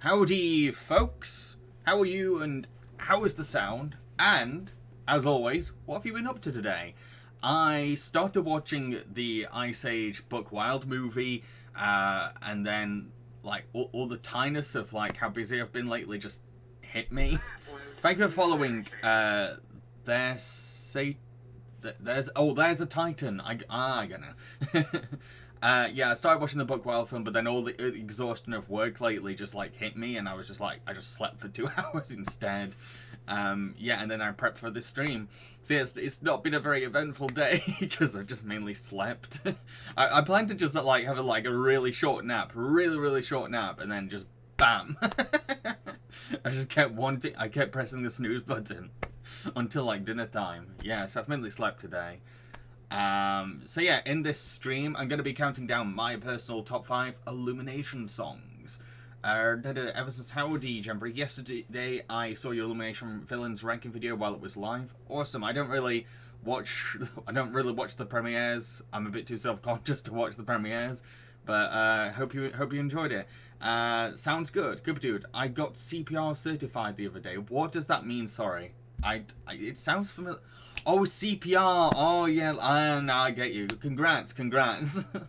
Howdy, folks. How are you and how is the sound? And, as always, what have you been up to today? I started watching the Ice Age Buck Wild movie, and then, like, all the tiness of, like, how busy I've been lately just hit me. Thank you for following. There's a Titan. I get it. Yeah, I started watching the Buck Wild film, but then all the exhaustion of work lately just, like, hit me, and I was just like, I just slept for 2 hours instead. Yeah, and then I prepped for this stream. So yeah, it's not been a very eventful day, because I've just mainly slept. I planned to just, like, have a really short nap, really short nap, and then just bam. I just kept pressing the snooze button until, like, dinner time. Yeah, so I've mainly slept today. So yeah, in this stream, I'm going to be counting down my personal top 5 Illumination songs. Ever since Howdy, Jambareeqi, yesterday I saw your Illumination villains ranking video while it was live. Awesome. I don't really watch the premieres. I'm a bit too self-conscious to watch the premieres, but hope you enjoyed it. Sounds good. Good dude. I got CPR certified the other day. What does that mean? Sorry. It sounds familiar. Oh, CPR. Oh, yeah. No, I get you. Congrats. That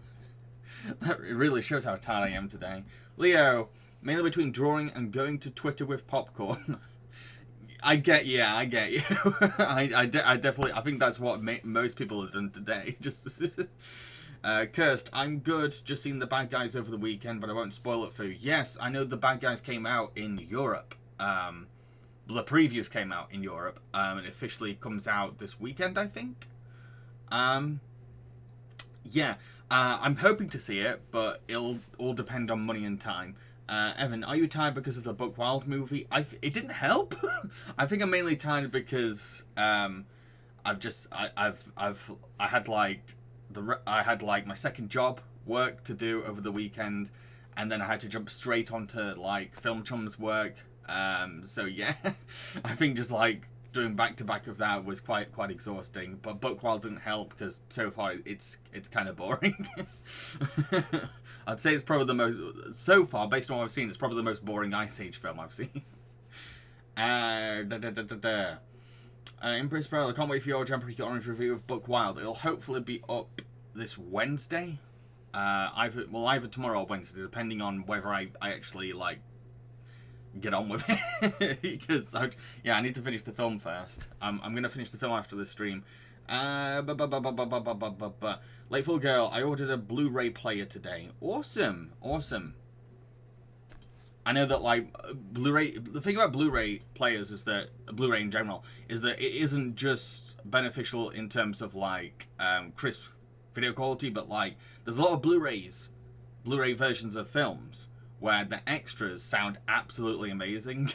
really shows how tired I am today. Leo, mainly between drawing and going to Twitter with popcorn. I get you. I definitely. I think that's what most people have done today. Just. Cursed, I'm good. Just seen The Bad Guys over the weekend, but I won't spoil it for you. Yes, I know The Bad Guys came out in Europe. The previews came out in Europe, and it officially comes out this weekend, I think. Yeah, I'm hoping to see it, but it'll all depend on money and time. Evan, are you tired because of the Buck Wild movie? It didn't help. I think I'm mainly tired because I had like my second job work to do over the weekend, and then I had to jump straight onto like Film Chum's work. So yeah, I think just like doing back to back of that was quite exhausting. But Buck Wild didn't help because so far it's kind of boring. I'd say it's probably the most, so far based on what I've seen, it's probably the most boring Ice Age film I've seen. Embrace Bell, I can't wait for your Jambareeqi Orange review of Buck Wild. It'll hopefully be up this Wednesday. Either tomorrow or Wednesday, depending on whether I actually like get on with it. Because I need to finish the film first. I'm gonna finish the film after this stream. Lateful Girl, I ordered a Blu-ray player today. Awesome. I know that, like, Blu-ray, the thing about Blu-ray players is that, Blu-ray in general, is that it isn't just beneficial in terms of, like, crisp video quality, but, like, there's a lot of Blu-ray versions of films where the extras sound absolutely amazing.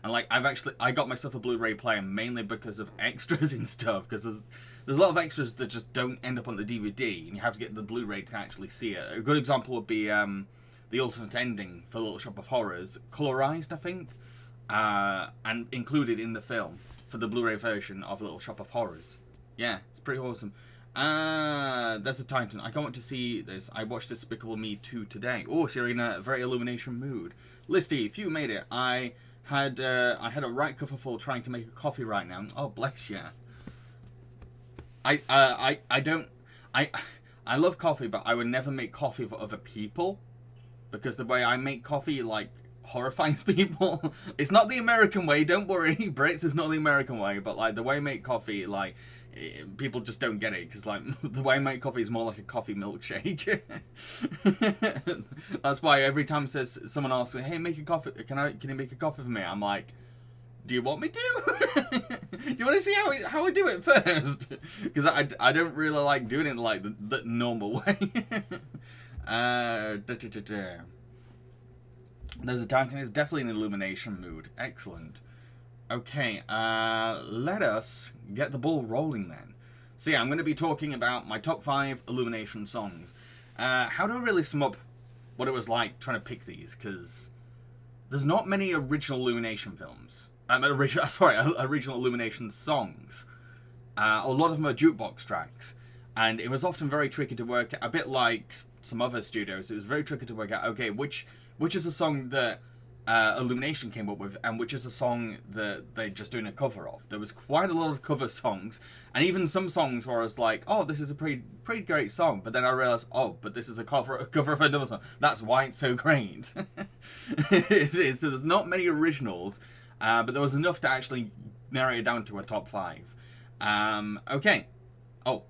And, like, I got myself a Blu-ray player mainly because of extras and stuff, because there's a lot of extras that just don't end up on the DVD, and you have to get the Blu-ray to actually see it. A good example would be, the alternate ending for Little Shop of Horrors, colorized, I think, and included in the film for the Blu-ray version of Little Shop of Horrors. Yeah, it's pretty awesome. There's a Titan. I can't wait to see this. I watched Despicable Me 2 today. Oh, so you're in a very Illumination mood. Listy, if you made it, I had a right cupful trying to make a coffee right now. Oh, bless you. I love coffee, but I would never make coffee for other people. Because the way I make coffee, like, horrifies people. It's not the American way, don't worry. Brits, it's not the American way. But, like, the way I make coffee, like, people just don't get it. Because, like, the way I make coffee is more like a coffee milkshake. That's why every time someone asks me, hey, make a coffee, can you make a coffee for me? I'm like, do you want me to? Do you want to see how I do it first? Because I don't really like doing it, like, the normal way. There's a Titan. It's definitely an Illumination mood. Excellent. Okay, let us get the ball rolling then. So yeah, I'm going to be talking about my top 5 Illumination songs. How do I really sum up what it was like trying to pick these? Because there's not many original Illumination films. Original Illumination songs. A lot of them are jukebox tracks. And it was often very tricky to work out, a bit like some other studios. It was very tricky to work out, okay, which is a song that Illumination came up with, and which is a song that they're just doing a cover of. There was quite a lot of cover songs, and even some songs where I was like, oh, this is a pretty great song, but then I realised, oh, but this is a cover of another song. That's why it's so great. So there's not many originals, but there was enough to actually narrow it down to a top 5. Okay. Oh.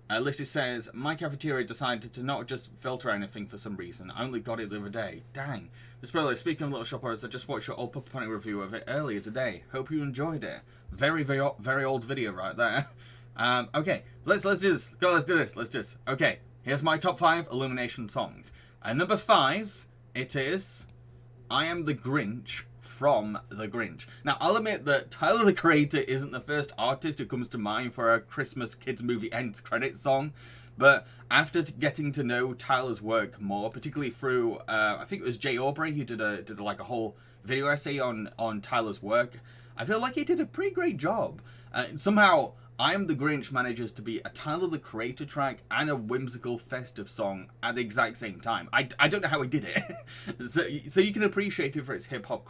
Listy says, my cafeteria decided to not just filter anything for some reason. I only got it the other day. Dang. Miss Burley, speaking of Little Shoppers, I just watched your old Puppet Pony review of it earlier today. Hope you enjoyed it. Very, very old video right there. Okay, let's do this. Go, let's do this. Okay, here's my top 5 Illumination songs. Number 5, it is I Am the Grinch from The Grinch. Now, I'll admit that Tyler, the Creator, isn't the first artist who comes to mind for a Christmas kids movie ends credits song, but after getting to know Tyler's work more, particularly through, I think it was Jay Aubrey who did like a whole video essay on Tyler's work, I feel like he did a pretty great job. Somehow, I Am the Grinch manages to be a Tyler the Creator track and a whimsical festive song at the exact same time. I don't know how he did it. so you can appreciate it for its hip-hop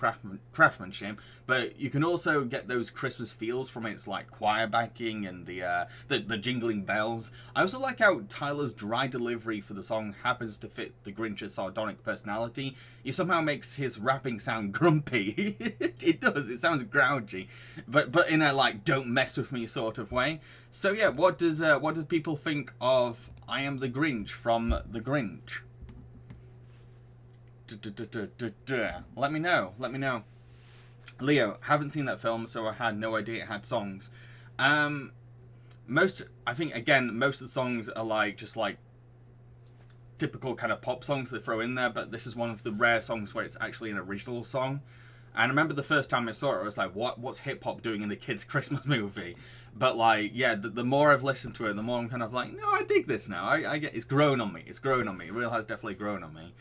craftsmanship, but you can also get those Christmas feels from its like choir backing and the jingling bells. I also like how Tyler's dry delivery for the song happens to fit the Grinch's sardonic personality. He somehow makes his rapping sound grumpy. It does. It sounds grouchy, but in a like don't mess with me sort of way. So yeah, what do people think of I Am the Grinch from The Grinch? Let me know. Leo, haven't seen that film, so I had no idea it had songs. Most of the songs are like just like typical kind of pop songs they throw in there, but this is one of the rare songs where it's actually an original song. And I remember the first time I saw it, I was like, what's hip-hop doing in the kids' Christmas movie? But, like, yeah, the more I've listened to it, the more I'm kind of like, no, I dig this now. I get it's grown on me. It really has definitely grown on me.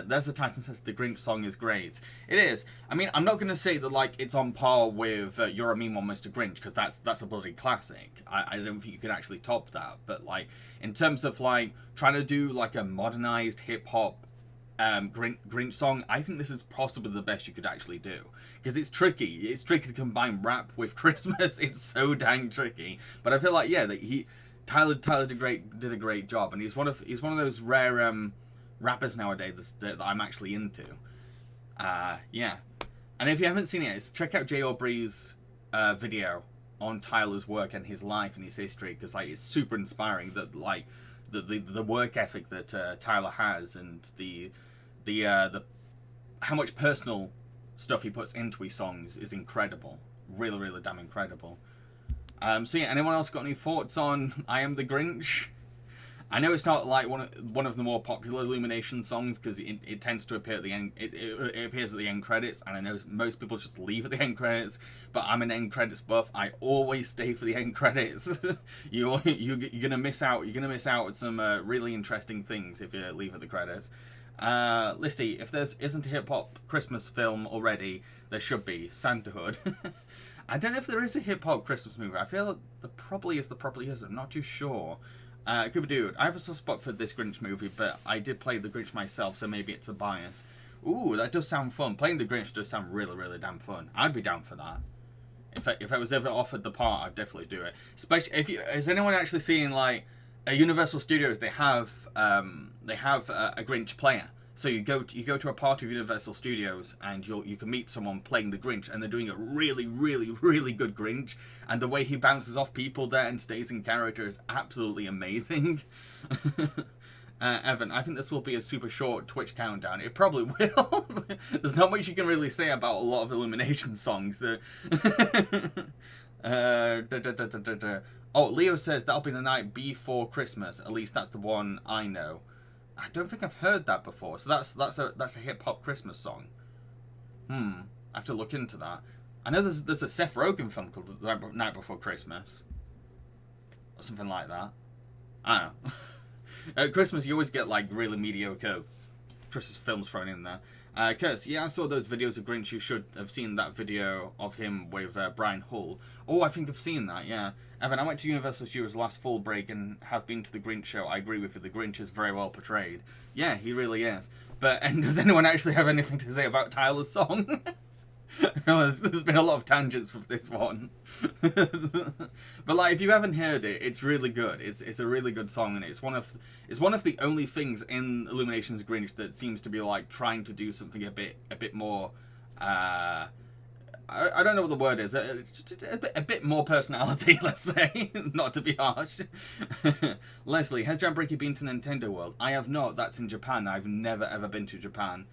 There's a Titan says the Grinch song is great. It is. I mean, I'm not going to say that, like, it's on par with You're a Mean One, Mr. Grinch, because that's a bloody classic. I don't think you can actually top that. But, like, in terms of, like, trying to do, like, a modernized hip-hop Grinch song, I think this is possibly the best you could actually do, because it's tricky to combine rap with Christmas. It's so dang tricky, but I feel like Tyler did a great job, and he's one of those rare rappers nowadays that I'm actually into. Yeah, and if you haven't seen it, check out Jay Aubrey's video on Tyler's work and his life and his history, because like it's super inspiring that like the work ethic that Tyler has, and the how much personal stuff he puts into his songs is incredible. Really damn incredible. So yeah, anyone else got any thoughts on I Am the Grinch? I know it's not like one of the more popular Illumination songs, because it tends to appear at the end. It appears at the end credits, and I know most people just leave at the end credits. But I'm an end credits buff. I always stay for the end credits. You're gonna miss out. You're gonna miss out on some really interesting things if you leave at the credits. Listy, if there isn't a hip hop Christmas film already, there should be. Santahood. I don't know if there is a hip hop Christmas movie. I feel like there probably is. I'm not too sure. Could be dude. I have a soft spot for this Grinch movie, but I did play the Grinch myself, so maybe it's a bias. Ooh, that does sound fun. Playing the Grinch does sound really damn fun. I'd be down for that. If I was ever offered the part, I'd definitely do it. Especially has anyone actually seen like Universal Studios? They have a Grinch player. So you go to a part of Universal Studios, and you can meet someone playing the Grinch, and they're doing a really good Grinch, and the way he bounces off people there and stays in character is absolutely amazing. Evan, I think this will be a super short Twitch countdown. It probably will. There's not much you can really say about a lot of Illumination songs. Oh, Leo says that'll be the night before Christmas. At least that's the one I know. I don't think I've heard that before. So that's a hip hop Christmas song. I have to look into that. I know there's a Seth Rogen film called The Night Before Christmas, or something like that. I don't know. At Christmas, you always get like really mediocre Christmas films thrown in there. Curse, yeah, I saw those videos of Grinch. You should have seen that video of him with Brian Hull. Oh, I think I've seen that, yeah. Evan, I went to Universal Studios last fall break and have been to the Grinch show. I agree with you, the Grinch is very well portrayed. Yeah, he really is. But, and does anyone actually have anything to say about Tyler's song? There's been a lot of tangents with this one. But like, if you haven't heard it, it's really good. It's a really good song, and it's one of the only things in Illumination's Grinch that seems to be like trying to do something a bit more I don't know what the word is. A bit more personality, let's say. Not to be harsh. Leslie, has Jambareeqi been to Nintendo World? I have not. That's in Japan. I've never ever been to Japan.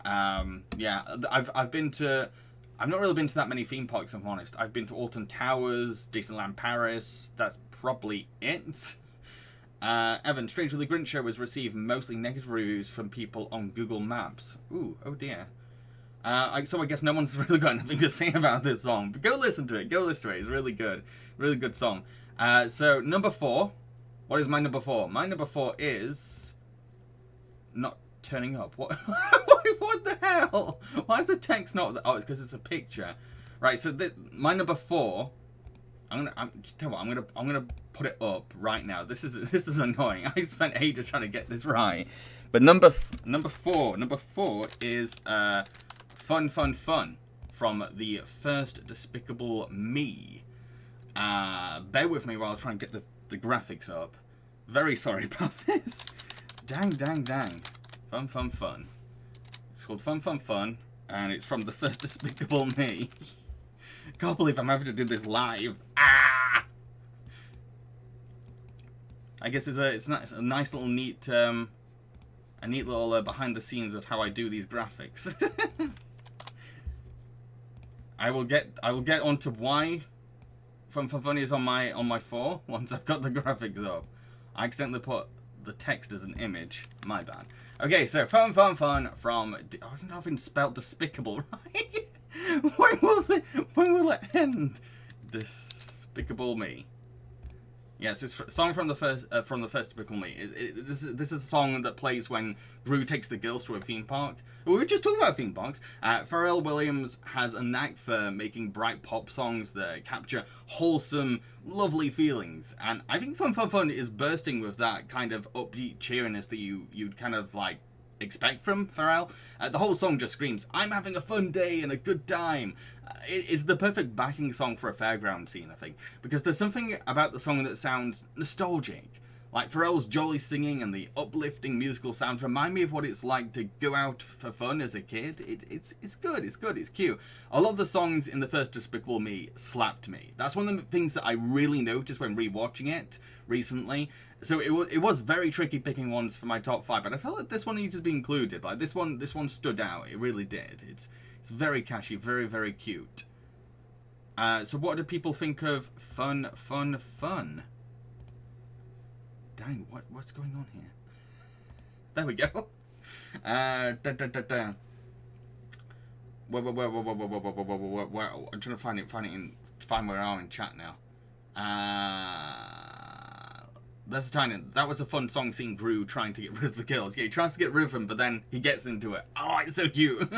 Yeah, I've been to... I've not really been to that many theme parks, if I'm honest. I've been to Alton Towers, Disneyland Paris. That's probably it. Evan, strangely, the Grinch show has received mostly negative reviews from people on Google Maps. Ooh, oh dear. So I guess no one's really got anything to say about this song. But go listen to it. Go listen to it. It's really good. Really good song. So, number 4. What is my number 4? My number 4 is... not turning up. What? What the hell? Why is the text not... Oh, it's because it's a picture. Right, so my number 4... I'm gonna put it up right now. This is annoying. I spent ages trying to get this right. But number 4 is... Fun, Fun, Fun from the first Despicable Me. Bear with me while I try and get the graphics up. Very sorry about this. Dang, dang, dang. Fun, Fun, Fun. It's called Fun, Fun, Fun, and it's from the first Despicable Me. Can't believe I'm having to do this live. Ah! I guess it's a nice little neat little behind the scenes of how I do these graphics. I will get onto why Fun Fun Fun is on my 4 once I've got the graphics up. I accidentally put the text as an image. My bad. Okay, so Fun Fun Fun from... I don't know if it's spelled Despicable right. When will it end? Despicable Me. Yes, it's a song from the first Despicable Me. This is a song that plays when Gru takes the girls to a theme park. We were just talking about theme parks. Pharrell Williams has a knack for making bright pop songs that capture wholesome, lovely feelings, and I think Fun Fun Fun is bursting with that kind of upbeat cheeriness that you'd kind of like expect from Pharrell. The whole song just screams, "I'm having a fun day and a good time." It's the perfect backing song for a fairground scene, I think, because there's something about the song that sounds nostalgic. Like Pharrell's jolly singing and the uplifting musical sounds remind me of what it's like to go out for fun as a kid. It's good, it's cute. A lot of the songs in the first Despicable Me slapped me. That's one of the things that I really noticed when rewatching it recently. So it was very tricky picking ones for my top 5, but I felt like this one needed to be included. Like this one stood out. It really did. It's very catchy, very, very cute. So what do people think of Fun, Fun, Fun? Dang, what's going on here? There we go. I'm trying to find where I am in chat now. That's a tiny. That was a fun song seeing Gru trying to get rid of the girls. Yeah, he tries to get rid of them, but then he gets into it. Oh, it's so cute.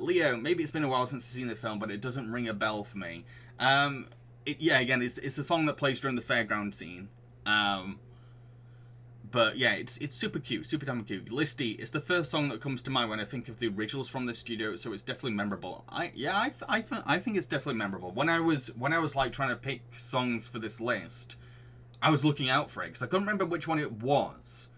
Leo, maybe it's been a while since I've seen the film, but it doesn't ring a bell for me. Yeah, again, it's a song that plays during the fairground scene. But yeah, it's super cute, super damn cute. Listy, it's the first song that comes to mind when I think of the originals from the studio, so it's definitely memorable. I think it's definitely memorable. When I was like trying to pick songs for this list, I was looking out for it because I couldn't remember which one it was.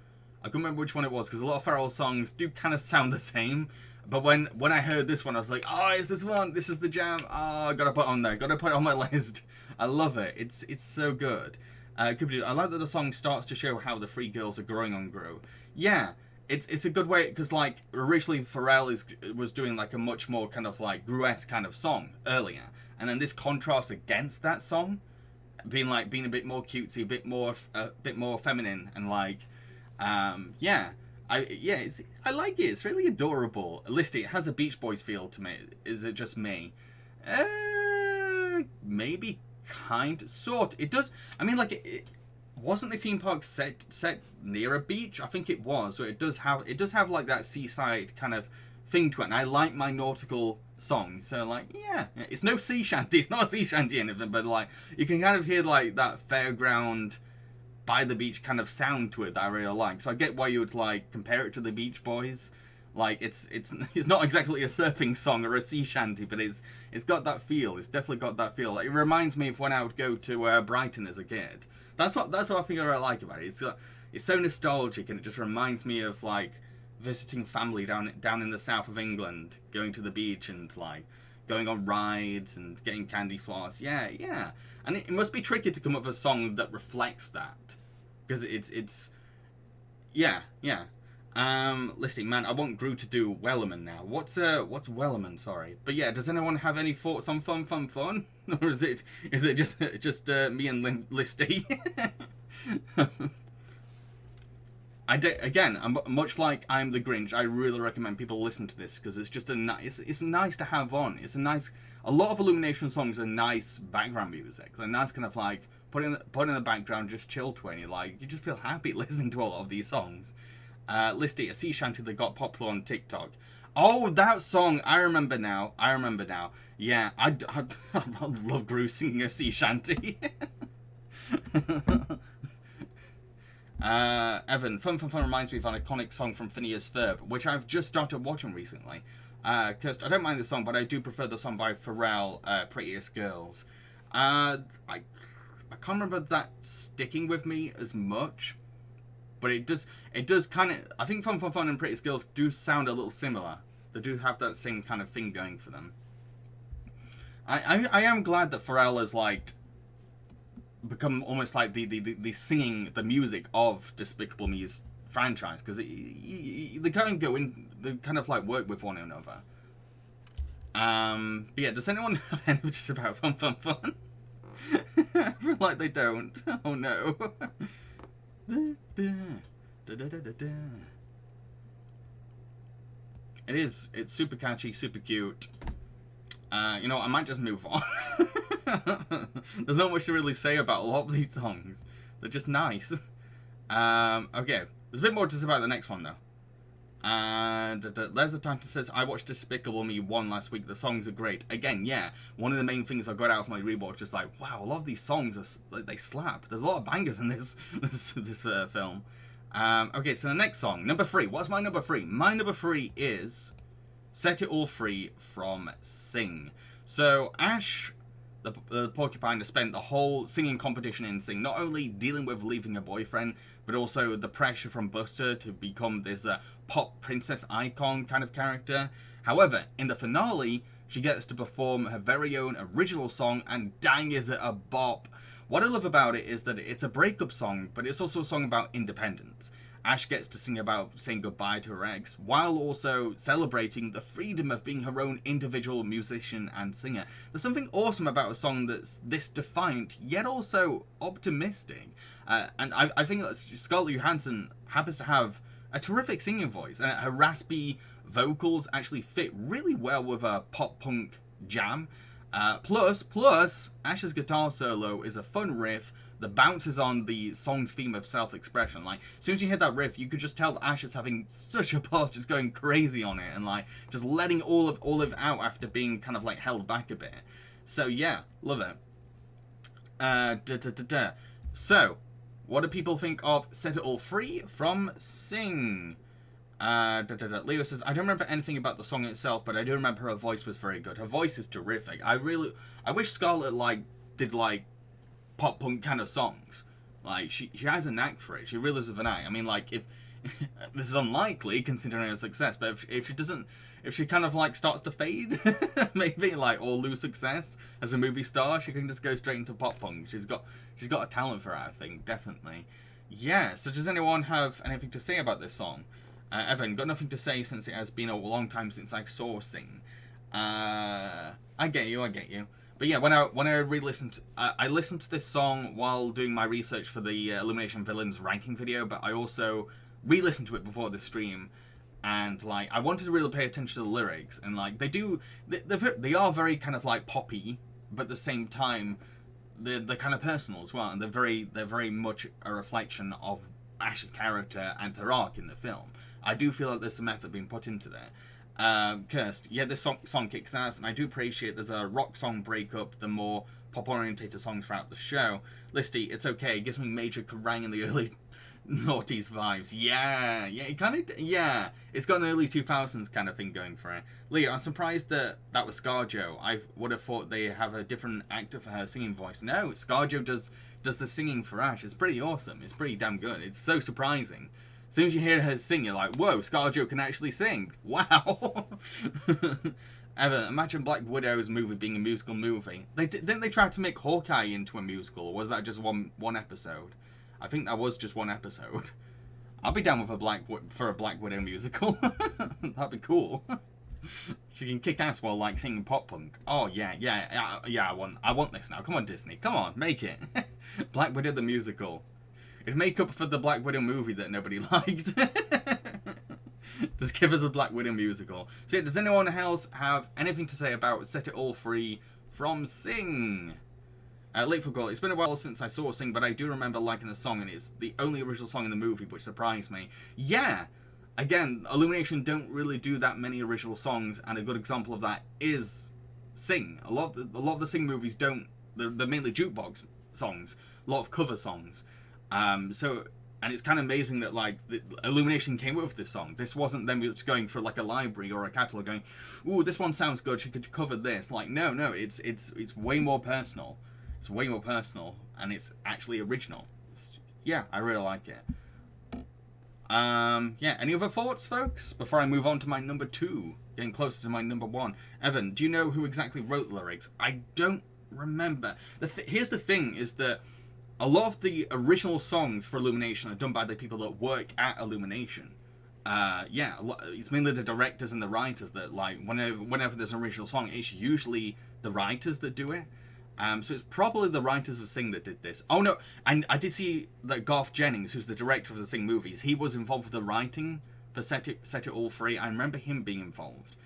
Because a lot of Pharrell songs do kind of sound the same. But when I heard this one, I was like, oh, it's this one. This is the jam. Oh, I gotta put it on there. Gotta put it on my list. I love it. It's so good. I like that the song starts to show how the 3 girls are growing on Gru. Yeah, it's a good way, because like originally Pharrell was doing like a much more kind of like Gru-esque kind of song earlier, and then this contrasts against that song, being a bit more cutesy, a bit more feminine, and like, yeah. I like it. It's really adorable. Listy, it has a Beach Boys feel to me. Is it just me? Maybe, sort. It does. I mean, like wasn't the theme park set near a beach? I think it was. So it does have like that seaside kind of thing to it, and I like my nautical songs. So like, yeah, it's no sea shanty. It's not a sea shanty or anything, but like you can kind of hear like that fairground by the beach kind of sound to it that I really like. So I get why you would like compare it to the Beach Boys. Like it's not exactly a surfing song or a sea shanty, but it's got that feel. It's definitely got that feel. Like, it reminds me of when I would go to Brighton as a kid. That's what I think I like about it. It's so nostalgic, and it just reminds me of like visiting family down in the south of England, going to the beach and like going on rides and getting candy floss. Yeah, yeah. And it must be tricky to come up with a song that reflects that, because it's yeah, yeah. Listing, man, I want Gru to do Wellerman now. What's Wellerman? Sorry, but yeah, does anyone have any thoughts on fun, or is it just me and Listy? I'm much like I'm the Grinch. I really recommend people listen to this because it's just it's nice to have on. A lot of Illumination songs are nice background music. They're nice kind of like put in the background, just chill to it. And you just feel happy listening to a lot of these songs. Listy, a sea shanty that got popular on TikTok. Oh, that song! I remember now. Yeah, I love Gru singing a sea shanty. Evan, fun reminds me of an iconic song from Phineas Ferb, which I've just started watching recently. Because I don't mind the song, but I do prefer the song by Pharrell, Prettiest Girls. I can't remember that sticking with me as much. But it does kind of, I think Fun and Prettiest Girls do sound a little similar. They do have that same kind of thing going for them. I am glad that Pharrell has like become almost like the singing, the music of Despicable Me's franchise, because they kind of go in, they kind of like work with one another. But yeah, does anyone have anything about Fun? I feel like they don't. Oh no. It's super catchy, super cute. I might just move on. There's not much to really say about a lot of these songs. They're just nice. Okay, there's a bit more to say about the next one though. And there's a Titan says, I watched Despicable Me 1 last week. The songs are great. Again, yeah, one of the main things I got out of my rewatch is like, wow, a lot of these songs they slap. There's a lot of bangers in this film. Okay, so the next song, number 3. What's my number 3? My number 3 is Set It All Free from Sing. So Ash, the porcupine, has spent the whole singing competition in Sing not only dealing with leaving her boyfriend, but also the pressure from Buster to become this pop princess icon kind of character. However, in the finale, she gets to perform her very own original song, and dang is it a bop. What I love about it is that it's a breakup song, but it's also a song about independence. Ash gets to sing about saying goodbye to her ex, while also celebrating the freedom of being her own individual musician and singer. There's something awesome about a song that's this defiant, yet also optimistic. And I think that Scarlett Johansson happens to have a terrific singing voice, and her raspy vocals actually fit really well with a pop-punk jam. Plus, Ash's guitar solo is a fun riff that bounces on the song's theme of self-expression. Like, as soon as you hear that riff, you could just tell that Ash is having such a blast, just going crazy on it, and like just letting all of it out after being kind of like held back a bit. So yeah, love it. So, what do people think of Set It All Free from Sing? Leo says, I don't remember anything about the song itself, but I do remember her voice was very good. Her voice is terrific. I wish Scarlett did pop punk kind of songs. Like, she has a knack for it. She really does have a knack. I mean, like, if this is unlikely considering her success, but if she kind of starts to fade, maybe or lose success as a movie star, she can just go straight into pop punk. She's got a talent for it, I think, definitely. Yeah. So does anyone have anything to say about this song? Evan, got nothing to say since it has been a long time since I saw Sing. I get you. But yeah, when I re-listened, I listened to this song while doing my research for the Illumination Villains ranking video, but I also re-listened to it before the stream, and I wanted to really pay attention to the lyrics, and they are very kind of poppy, but at the same time, they're kind of personal as well, and they're very much a reflection of Ash's character and her arc in the film. I do feel like there's some effort being put into there. Kirst, yeah, this song kicks ass, and I do appreciate there's a rock song breakup, the more pop-orientated songs throughout the show. Listy, it's okay, it gives me major Kerrang in the early noughties vibes. Yeah, it kind of, yeah, it's got an early 2000s kind of thing going for it. Leo, I'm surprised that was ScarJo. I would have thought they have a different actor for her singing voice. No, ScarJo does the singing for Ash. It's pretty awesome. It's pretty damn good. It's so surprising. As soon as you hear her sing, you're like, whoa, ScarJo can actually sing. Wow. Evan, imagine Black Widow's movie being a musical movie. Didn't they try to make Hawkeye into a musical, or was that just one episode? I think that was just one episode. I'll be down with a Black Widow musical. That'd be cool. She can kick ass while like singing pop punk. Oh yeah. I want this now. Come on, Disney. Come on, make it. Black Widow the musical. It'd make up for the Black Widow movie that nobody liked. Just give us a Black Widow musical. So yeah, does anyone else have anything to say about Set It All Free from Sing? Late for Goal. It's been a while since I saw Sing, but I do remember liking the song, and it's the only original song in the movie, which surprised me. Yeah! Again, Illumination don't really do that many original songs, and a good example of that is Sing. A lot of the Sing movies don't. They're mainly jukebox songs, a lot of cover songs. And it's kind of amazing that like the Illumination came up with this song. This wasn't them just going for like a library or a catalog going, "Ooh, this one sounds good. She could cover this." Like, no, it's way more personal. It's way more personal, and it's actually original. Yeah, I really like it. Yeah, any other thoughts, folks? Before I move on to my number 2, getting closer to my number 1. Evan, do you know who exactly wrote the lyrics? I don't remember. Here's the thing, is that a lot of the original songs for Illumination are done by the people that work at Illumination. Yeah, it's mainly the directors and the writers that, like, whenever there's an original song, it's usually the writers that do it. So it's probably the writers of Sing that did this. Oh no, and I did see that Garth Jennings, who's the director of the Sing movies, he was involved with the writing for Set It All Free. I remember him being involved.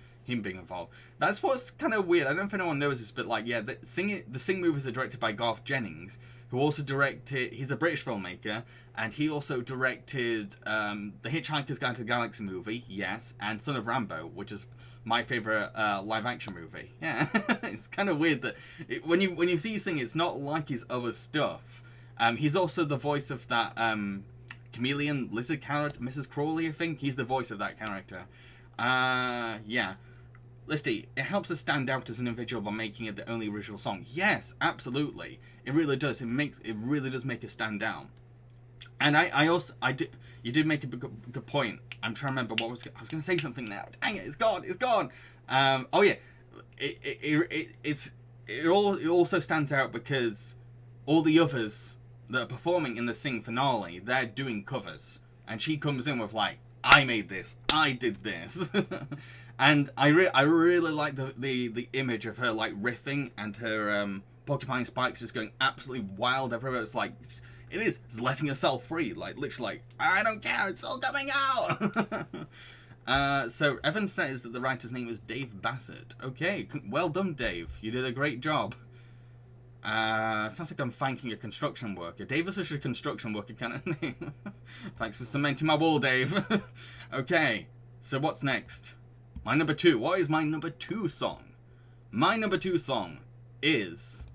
That's what's kind of weird. I don't know if anyone knows this, but like, yeah, the Sing movies are directed by Garth Jennings, who also directed. He's a British filmmaker, and he also directed the Hitchhiker's Guide to the Galaxy movie, yes, and Son of Rambo, which is my favorite live action movie. Yeah, it's kind of weird that when you see Sing, it's not like his other stuff. He's also the voice of that chameleon lizard character, Mrs. Crawley. I think he's the voice of that character. Yeah. Listy, it helps us stand out as an individual by making it the only original song. Yes, absolutely. It really does. It really does make us stand out. And you did make a good point. I'm trying to remember I was going to say something now. Dang it, it's gone. Oh yeah, it also stands out because all the others that are performing in the Sing finale, they're doing covers, and she comes in with like, I made this, I did this. And I really like the image of her like riffing and her porcupine spikes just going absolutely wild everywhere. It's like, it's letting herself free, like literally like, I don't care, it's all coming out. So Evan says that the writer's name is Dave Bassett. Okay, well done, Dave. You did a great job. Sounds like I'm thanking a construction worker. Dave is such a construction worker kind of name. Thanks for cementing my wall, Dave. Okay, so what's next? My number 2. What is my number 2 song? My number 2 song is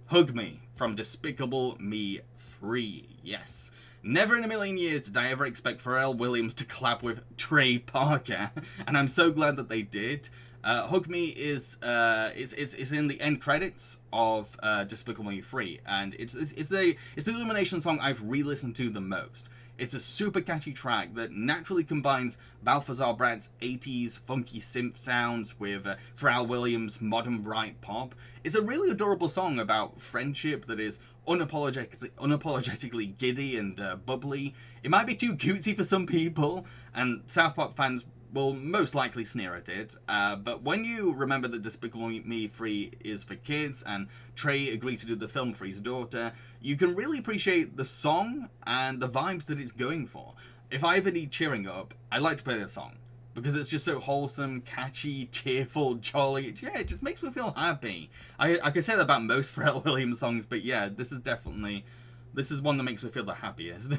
Hug Me from Despicable Me 3. Yes. Never in a million years did I ever expect Pharrell Williams to collab with Trey Parker, and I'm so glad that they did. Hug Me is in the end credits of Despicable Me 3, and it's the Illumination song I've re-listened to the most. It's a super catchy track that naturally combines Balthazar Bratt's 80s funky synth sounds with Pharrell Williams' modern bright pop. It's a really adorable song about friendship that is unapologetically giddy and bubbly. It might be too cutesy for some people, and South Park fans will most likely sneer at it, but when you remember that Despicable Me 3 is for kids and Trey agreed to do the film for his daughter, you can really appreciate the song and the vibes that it's going for. If I ever need cheering up, I like to play this song, because it's just so wholesome, catchy, cheerful, jolly. Yeah, it just makes me feel happy. I can say that about most Pharrell Williams songs, but yeah, this is one that makes me feel the happiest.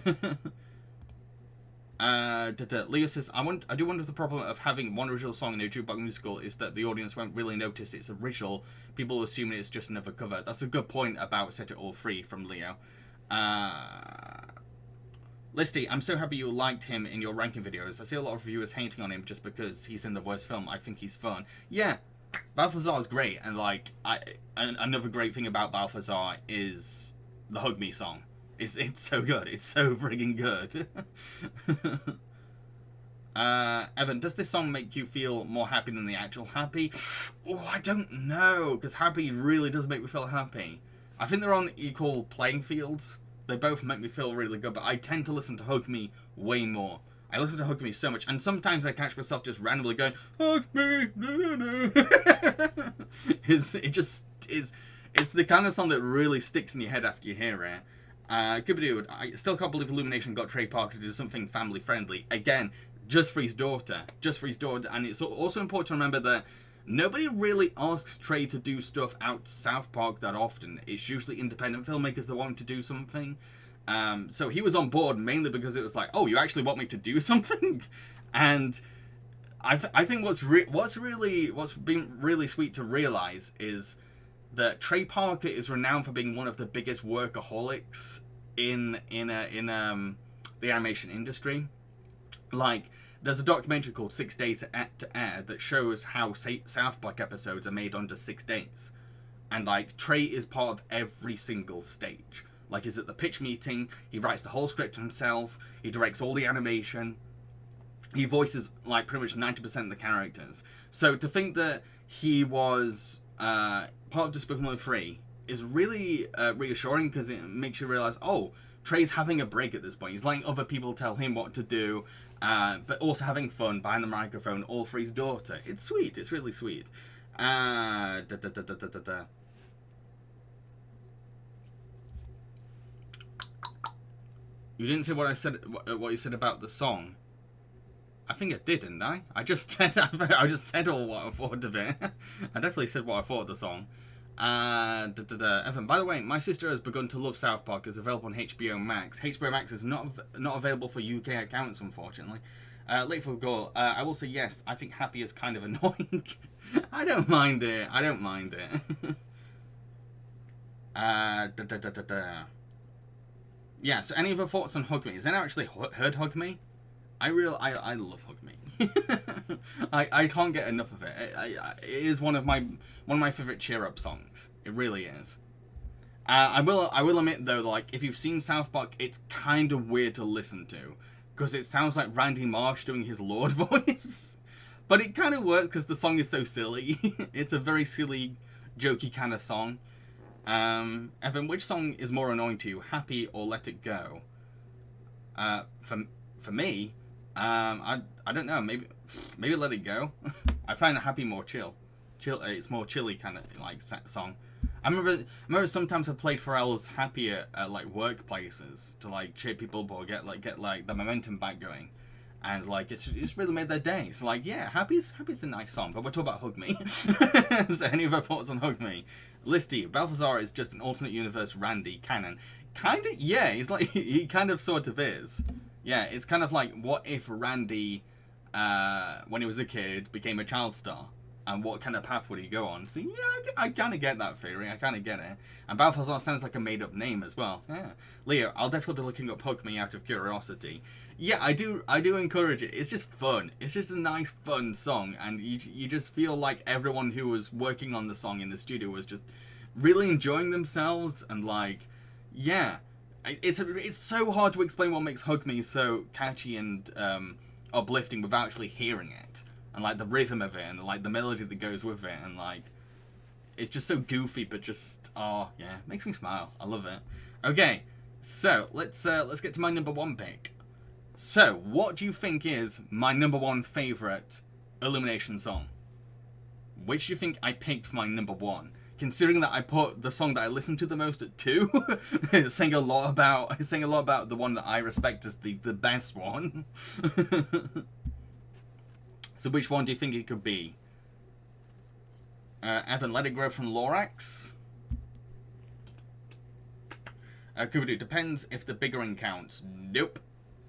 Leo says, I do wonder if the problem of having one original song in a jukebox musical is that the audience won't really notice it's original. People will assume it's just another cover. That's a good point about Set It All Free from Leo. Listy, I'm so happy you liked him in your ranking videos. I see a lot of reviewers hating on him just because he's in the worst film. I think he's fun. Yeah, Balthazar is great, and like, another great thing about Balthazar is the Hug Me song. It's so good. It's so friggin' good. Evan, does this song make you feel more happy than the actual Happy? Oh, I don't know, because Happy really does make me feel happy. I think they're on equal playing fields. They both make me feel really good, but I tend to listen to Hug Me way more. I listen to Hug Me so much, and sometimes I catch myself just randomly going, Hug me, no, no, no. It's the kind of song that really sticks in your head after you hear it. Good dude, I still can't believe Illumination got Trey Parker to do something family friendly. Again, just for his daughter. Just for his daughter. And it's also important to remember that nobody really asks Trey to do stuff out South Park that often. It's usually independent filmmakers that want him to do something. So he was on board mainly because it was like, oh, you actually want me to do something? And I think what's been really sweet to realize is that Trey Parker is renowned for being one of the biggest workaholics in the animation industry. Like, there's a documentary called 6 Days to Air that shows how South Park episodes are made under 6 days. And, like, Trey is part of every single stage. Like, he's at the pitch meeting, he writes the whole script himself, he directs all the animation, he voices, like, pretty much 90% of the characters. So to think that he was part of Despicable Me 3 is really reassuring, because it makes you realize, oh, Trey's having a break at this point. He's letting other people tell him what to do, but also having fun behind the microphone, all for his daughter. It's sweet. It's really sweet. You didn't say what I said. What you said about the song. I think I did, didn't I? I just said all what I thought of it. I definitely said what I thought of the song. Evan, by the way, my sister has begun to love South Park. It's available on HBO Max. HBO Max is not available for UK accounts, unfortunately. Late for goal. I will say yes. I think Happy is kind of annoying. I don't mind it. I don't mind it. Yeah. So, any other thoughts on Hug Me? Has anyone actually heard Hug Me? I love Hug Me. I can't get enough of it. It is one of my favorite cheer up songs. It really is. I will admit though, like, if you've seen South Park, it's kind of weird to listen to, because it sounds like Randy Marsh doing his Lord voice. But it kind of works because the song is so silly. It's a very silly, jokey kind of song. Evan, which song is more annoying to you, Happy or Let It Go? For me, I don't know. Maybe Let It Go. I find Happy more chill. It's more chilly kind of like song. I remember sometimes I played Pharrell's Happy at like workplaces to like cheer people up or get the momentum back going, and like it's really made their day. So like, yeah, Happy's a nice song. But we're talking about Hug Me. So any other thoughts on Hug Me? Listy, Balthazar is just an alternate universe Randy canon. Kind of, yeah. He's like he kind of sort of is. Yeah, it's kind of like, what if Randy, when he was a kid, became a child star? And what kind of path would he go on? So yeah, I kind of get that theory. I kind of get it. And Balthazar sounds like a made-up name as well. Yeah, Leo, I'll definitely be looking up Hug Me out of curiosity. Yeah, I do encourage it. It's just fun. It's just a nice, fun song, and you just feel like everyone who was working on the song in the studio was just really enjoying themselves, and like, yeah. It's so hard to explain what makes Hug Me so catchy and uplifting without actually hearing it, and like the rhythm of it, and like the melody that goes with it, and like it's just so goofy, but just yeah, makes me smile. I love it. Okay, so let's get to my number one pick. So, what do you think is my number one favorite Illumination song? Which do you think I picked for my number one? Considering that I put the song that I listen to the most at 2, saying a lot about the one that I respect as the best one. So which one do you think it could be? Evan, Let It Grow from Lorax? Kubidu, depends if the biggering counts. Nope.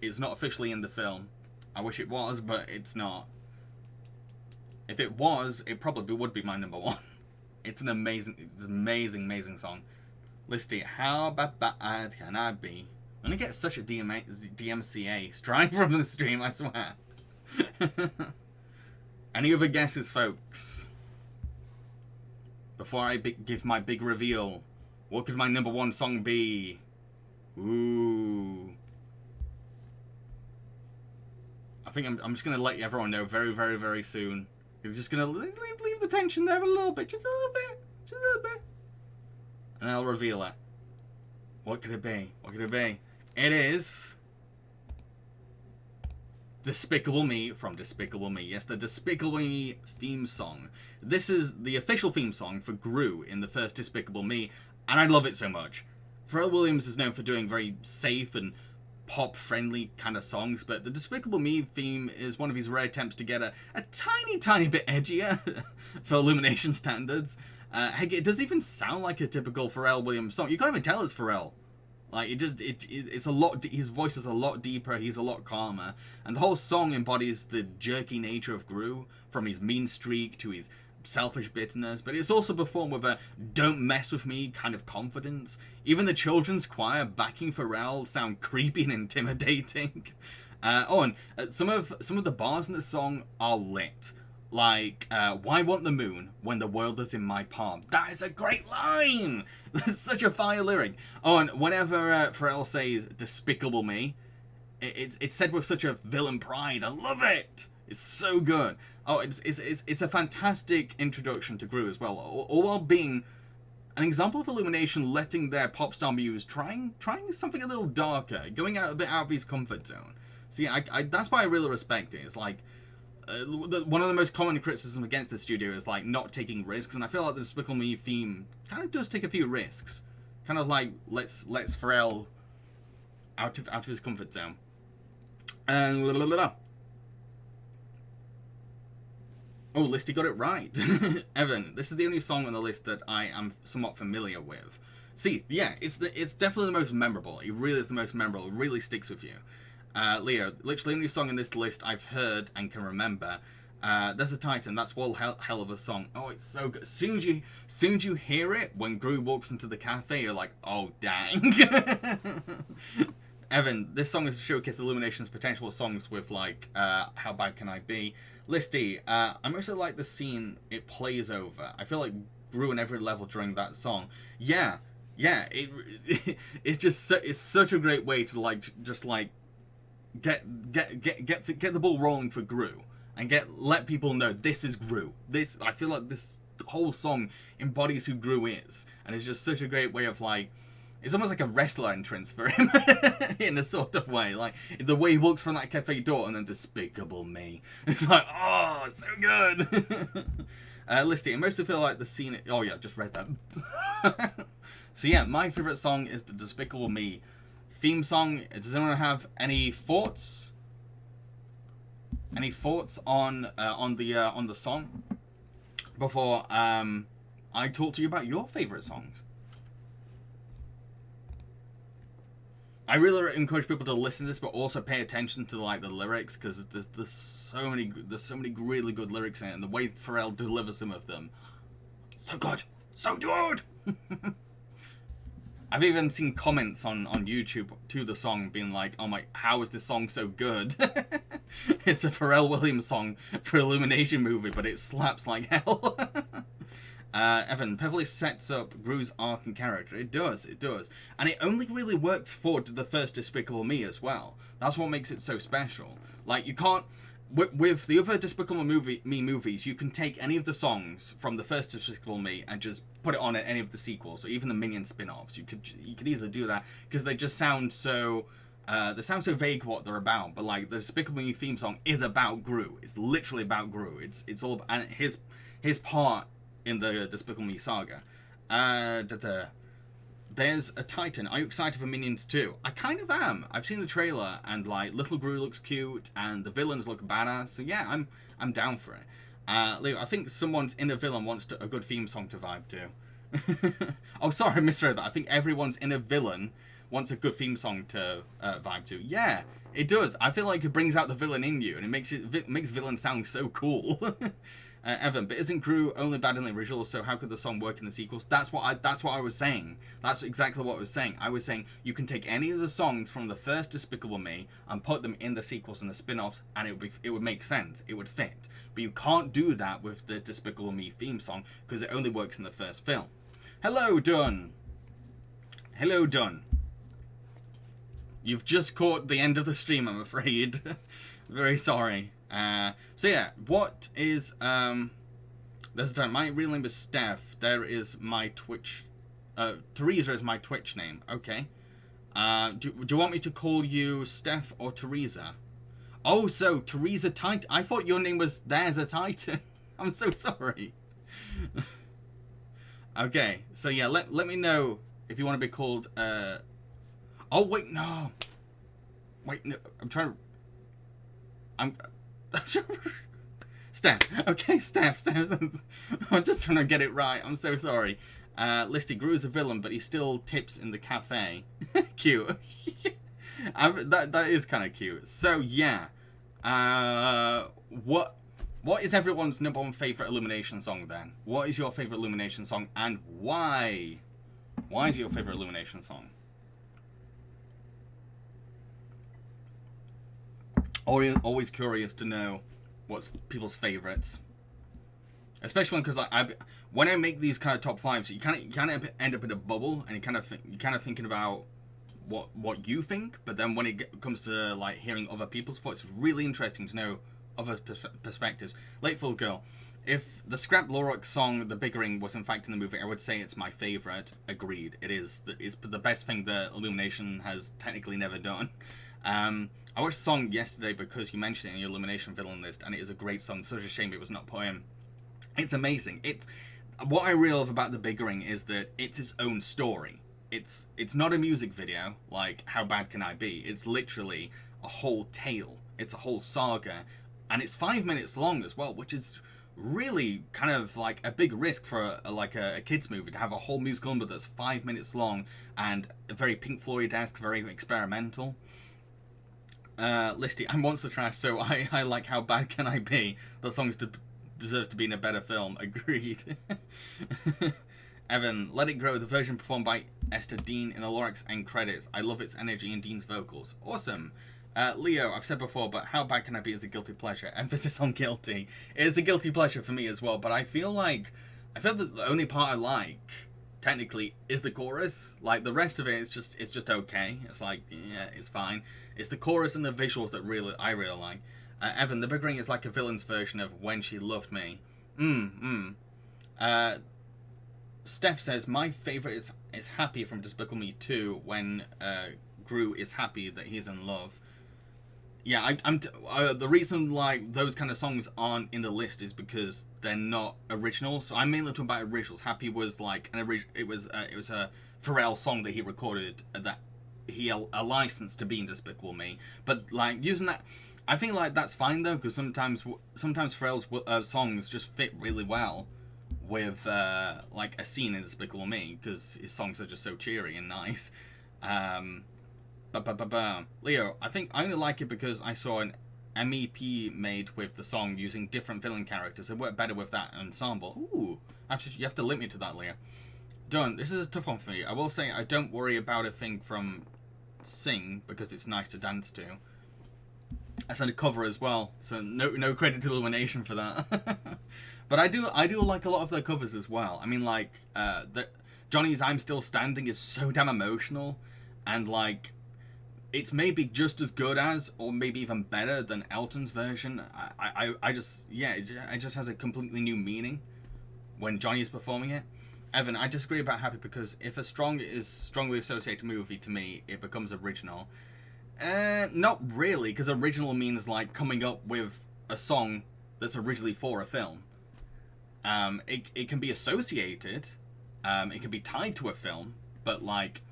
It's not officially in the film. I wish it was, but it's not. If it was, it probably would be my number one. It's an amazing, amazing song. Listy, how bad can I be? I'm gonna get such a DMCA strike from the stream, I swear. Any other guesses, folks? Before I give my big reveal, what could my number one song be? Ooh. I think I'm just gonna let everyone know very soon. You're just gonna leave the tension there a little bit, just a little bit, and I'll reveal it. What could it be? What could it be? It is Despicable Me from Despicable Me. Yes, the Despicable Me theme song. This is the official theme song for Gru in the first Despicable Me, and I love it so much. Pharrell Williams is known for doing very safe and pop-friendly kind of songs, but the Despicable Me theme is one of his rare attempts to get a tiny bit edgier for Illumination standards. Heck, it doesn't even sound like a typical Pharrell Williams song. You can't even tell it's Pharrell. Like, it's a lot, his voice is a lot deeper, he's a lot calmer, and the whole song embodies the jerky nature of Gru, from his mean streak to his selfish bitterness, but it's also performed with a don't mess with me kind of confidence. Even the children's choir backing Pharrell sound creepy and intimidating. And some of the bars in the song are lit. Like, why want the moon when the world is in my palm? That is a great line! That's such a fire lyric. Oh, and whenever Pharrell says Despicable Me, it's said with such a villain pride. I love it! It's so good. Oh, it's a fantastic introduction to Gru as well, all while being an example of Illumination letting their pop star muse trying something a little darker, going a bit out of his comfort zone. See, I that's why I really respect it. It's like one of the most common criticisms against the studio is like not taking risks, and I feel like the Despicable Me theme kind of does take a few risks, kind of like lets Pharrell out of his comfort zone. And oh, Listy got it right. Evan, this is the only song on the list that I am somewhat familiar with. See, yeah, it's definitely the most memorable. It really is the most memorable. It really sticks with you. Leo, literally the only song in this list I've heard and can remember. There's a Titan. That's one hell of a song. Oh, it's so good. Soon as you hear it, when Gru walks into the cafe, you're like, oh, dang. Evan, this song is to showcase Illumination's potential songs with, like, How Bad Can I Be? Listy, I mostly like the scene it plays over. I feel like Gru in every level during that song. Yeah, it's just it's such a great way to, like, just, like, get the ball rolling for Gru and let people know this is Gru. I feel like this whole song embodies who Gru is, and it's just such a great way of, like, it's almost like a wrestler entrance for him in a sort of way, like the way he walks from that cafe door and then Despicable Me. It's like, oh, it's so good. Listy, I mostly feel like the scene. Oh yeah, just read that. So yeah, my favorite song is the Despicable Me theme song. Does anyone have any thoughts? Any thoughts on the song before I talk to you about your favorite songs? I really encourage people to listen to this, but also pay attention to like the lyrics, because there's so many really good lyrics in it, and the way Pharrell delivers some of them, so good. I've even seen comments on YouTube to the song being like, "Oh my, how is this song so good?" It's a Pharrell Williams song for Illumination movie, but it slaps like hell. Evan, perfectly sets up Gru's arc and character. It does. And it only really works forward to the first Despicable Me as well. That's what makes it so special. Like, you can't... With the other Despicable Me movies, you can take any of the songs from the first Despicable Me and just put it on any of the sequels, or even the Minion spin-offs. You could easily do that, because they just sound so... they sound so vague what they're about, but like, the Despicable Me theme song is about Gru. It's literally about Gru. It's all about... And his part in the Despicable Me saga. The there's a Titan. Are you excited for Minions 2? I kind of am. I've seen the trailer, and like Little Gru looks cute, and the villains look badass. So yeah, I'm down for it. Leo, I think someone's inner villain wants a good theme song to vibe to. Oh, sorry, I misread that. I think everyone's inner villain wants a good theme song to vibe to. Yeah, it does. I feel like it brings out the villain in you, and it makes villain sound so cool. Evan, but isn't Gru only bad in the original? So how could the song work in the sequels? That's what I was saying. That's exactly what I was saying. I was saying you can take any of the songs from the first Despicable Me and put them in the sequels and the spin-offs, and it would make sense. It would fit. But you can't do that with the Despicable Me theme song because it only works in the first film. Hello, Dunn. Hello, Dunn. You've just caught the end of the stream, I'm afraid. Very sorry. So yeah, what is, there's a time, my real name is Steph, there is my Twitch, Teresa is my Twitch name, okay. Do you want me to call you Steph or Teresa? Oh, so, Teresa Titan, I thought your name was There's a Titan. I'm so sorry. Okay, so yeah, let me know if you want to be called, oh wait, no. Wait, no, Steph. Okay, Steph. I'm just trying to get it right. I'm so sorry. Listy Gru is a villain, but he still tips in the cafe. Cute. That is kind of cute. So yeah, what is everyone's number one favorite Illumination song then? What is your favorite Illumination song, and why? Why is it your favorite Illumination song? Always curious to know what's people's favorites, especially because when I make these kind of top fives, you kind of end up in a bubble, and you kind of thinking about what you think, but then when it comes to like hearing other people's thoughts, it's really interesting to know other perspectives. Lateful Girl. If the Scrap Lorox song "The Biggering" was in fact in the movie, I would say it's my favorite. Agreed. It's the best thing that Illumination has technically never done. I watched the song yesterday because you mentioned it in your Illumination villain list, and it is a great song. Such a shame it was not put in. It's amazing. It's what I really love about The Biggering is that it's its own story. It's not a music video like How Bad Can I Be? It's literally a whole tale. It's a whole saga, and it's 5 minutes long as well, which is really kind of like a big risk for a kids movie to have a whole musical number that's 5 minutes long and very Pink Floyd-esque, very experimental. Listy, I'm Monster Trash, so I like How Bad Can I Be? The song deserves to be in a better film. Agreed. Evan, Let It Grow, the version performed by Esther Dean in the Lorax end credits. I love its energy and Dean's vocals. Awesome. Leo, I've said before, but How Bad Can I Be is a guilty pleasure. Emphasis on guilty. It is a guilty pleasure for me as well, but I feel that the only part I like, technically, is the chorus. Like, the rest of it is just okay. It's like, yeah, it's fine. It's the chorus and the visuals that I really like. Evan, The Biggering is like a villain's version of When She Loved Me. Steph says, my favorite is Happy from Despicable Me 2 when Gru is happy that he's in love. Yeah, the reason like those kind of songs aren't in the list is because they're not original. So I'm mainly talking about originals. Happy was like it was a Pharrell song that he recorded that he a license to be in Despicable Me. But like using that, I think like that's fine though, because sometimes Pharrell's songs just fit really well with like a scene in Despicable Me, because his songs are just so cheery and nice. Leo, I think I only like it because I saw an MEP made with the song using different villain characters. It worked better with that ensemble. Ooh, you have to link me to that, Leo. Done. This is a tough one for me. I will say I don't worry about a thing from Sing because it's nice to dance to. I sent a cover as well, so no credit to Illumination for that. But I do like a lot of their covers as well. I mean, like Johnny's "I'm Still Standing" is so damn emotional, and like it's maybe just as good as, or maybe even better than Elton's version. It just has a completely new meaning when Johnny is performing it. Evan, I disagree about Happy because if a song is strongly associated movie to me, it becomes original. Not really, because original means like coming up with a song that's originally for a film. It can be associated, it can be tied to a film, but like,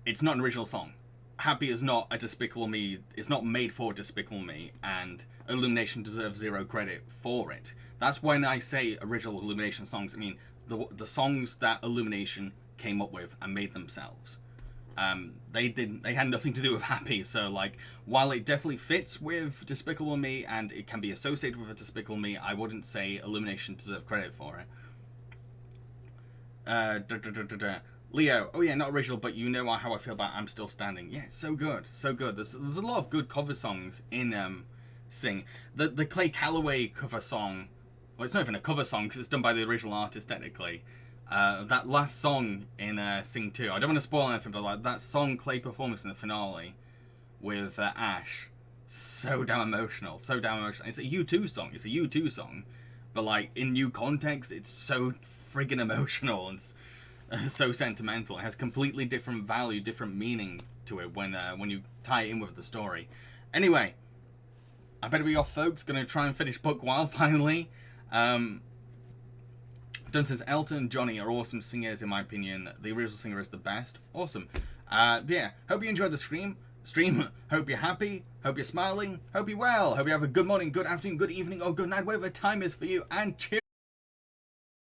it's not an original song. Happy is not a Despicable Me. It's not made for Despicable Me, and Illumination deserves zero credit for it. That's when I say original Illumination songs. I mean the songs that Illumination came up with and made themselves. They had nothing to do with Happy. So like, while it definitely fits with Despicable Me and it can be associated with a Despicable Me, I wouldn't say Illumination deserve credit for it. Leo, oh yeah, not original, but you know how I feel about I'm Still Standing. Yeah, so good, so good. There's a lot of good cover songs in Sing. The Clay Calloway cover song, well, it's not even a cover song because it's done by the original artist technically. That last song in Sing 2, I don't want to spoil anything, but like that song Clay performance in the finale with Ash, so damn emotional, so damn emotional. It's a U2 song, but like in new context, it's so friggin' emotional and so sentimental. It has completely different value, different meaning to it when you tie it in with the story. Anyway, I better be off, folks. Gonna try and finish Book Wild finally. Dunn says Elton and Johnny are awesome singers in my opinion. The original singer is the best. Awesome. Yeah. Hope you enjoyed the stream. Hope you're happy. Hope you're smiling. Hope you're well. Hope you have a good morning, good afternoon, good evening, or good night, whatever time is for you. And cheers.